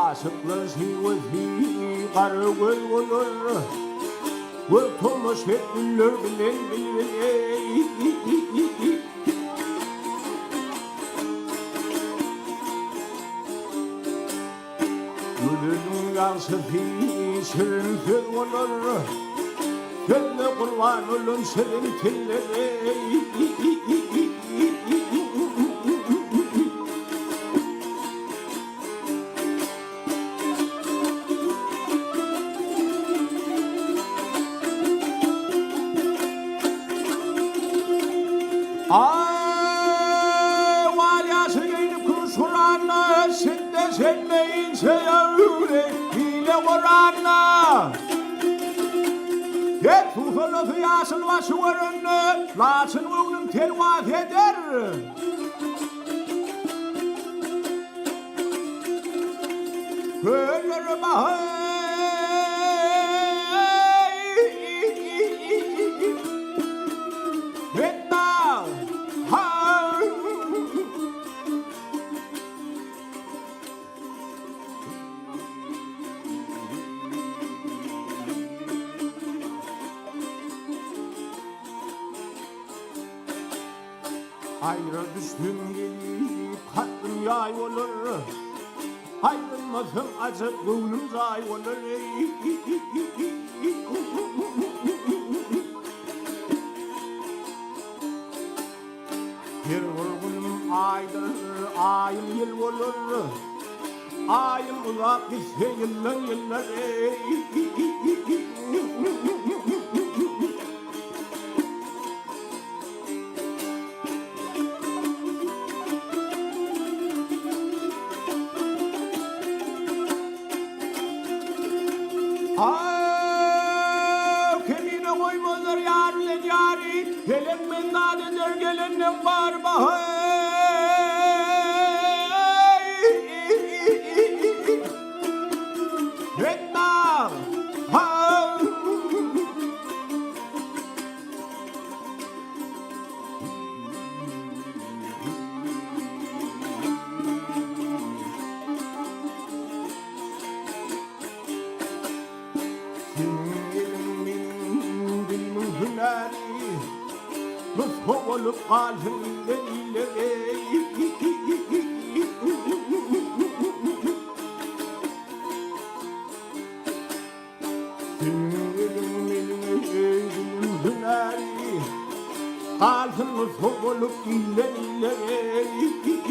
Asıklısı vezi kargıl olur Vurtulmuş hep bilir bilir Gülünün yansı şirin söz olur Gönlü kurban olun şirin tilleri Ay valyası giyinip kurşuranla sen de sevmeyince yavre hile oranla Hep tuğfulu fiyasın başı varını Lasın oğlum telvat eder Ölür bahar Hayra düştüm gelip kalbim yay olur Ayrılmasın acı gönlüm zay olur Bir vurgunum aydır ayım yıl olur Ayım uzak gitse yıllar Kendine koymazlar yarle yari Gelen mendad eder gelenden var bahar Mendad Nushu olup kalsın delileri Kalsın nushu olup delileri